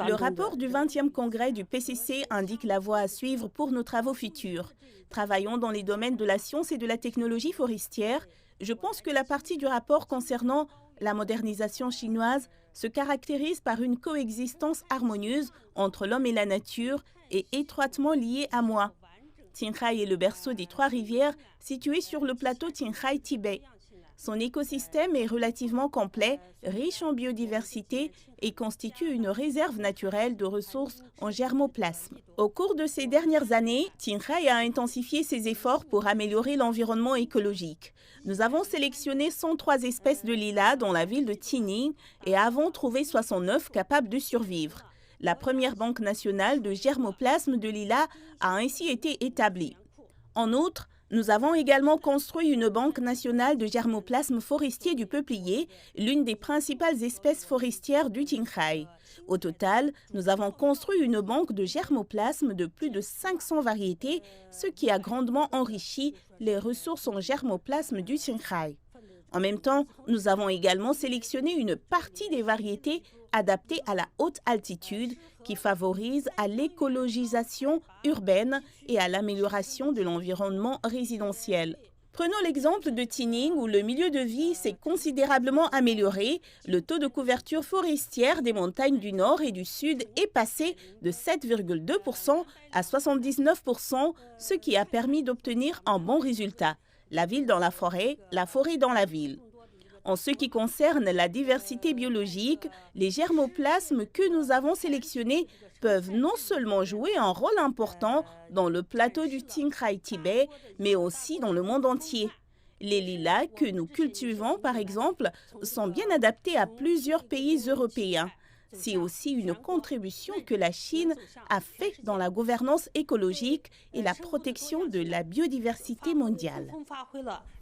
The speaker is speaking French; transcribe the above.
Le rapport du 20e congrès du PCC indique la voie à suivre pour nos travaux futurs. Travaillons dans les domaines de la science et de la technologie forestière. Je pense que la partie du rapport concernant la modernisation chinoise se caractérise par une coexistence harmonieuse entre l'homme et la nature et étroitement liée à moi. Qinghai est le berceau des trois rivières situé sur le plateau Qinghai-Tibet. Son écosystème est relativement complet, riche en biodiversité et constitue une réserve naturelle de ressources en germoplasme. Au cours de ces dernières années, Qinghai a intensifié ses efforts pour améliorer l'environnement écologique. Nous avons sélectionné 103 espèces de lilas dans la ville de Tining et avons trouvé 69 capables de survivre. La première banque nationale de germoplasme de lilas a ainsi été établie. En outre, nous avons également construit une banque nationale de germoplasme forestier du peuplier, l'une des principales espèces forestières du Qinghai. Au total, nous avons construit une banque de germoplasme de plus de 500 variétés, ce qui a grandement enrichi les ressources en germoplasme du Qinghai. En même temps, nous avons également sélectionné une partie des variétés adaptées à la haute altitude qui favorisent à l'écologisation urbaine et à l'amélioration de l'environnement résidentiel. Prenons l'exemple de Tining où le milieu de vie s'est considérablement amélioré. Le taux de couverture forestière des montagnes du nord et du sud est passé de 7,2% à 79%, ce qui a permis d'obtenir un bon résultat. La ville dans la forêt dans la ville. En ce qui concerne la diversité biologique, les germoplasmes que nous avons sélectionnés peuvent non seulement jouer un rôle important dans le plateau du Qinghai-Tibet, mais aussi dans le monde entier. Les lilas que nous cultivons, par exemple, sont bien adaptés à plusieurs pays européens. C'est aussi une contribution que la Chine a faite dans la gouvernance écologique et la protection de la biodiversité mondiale.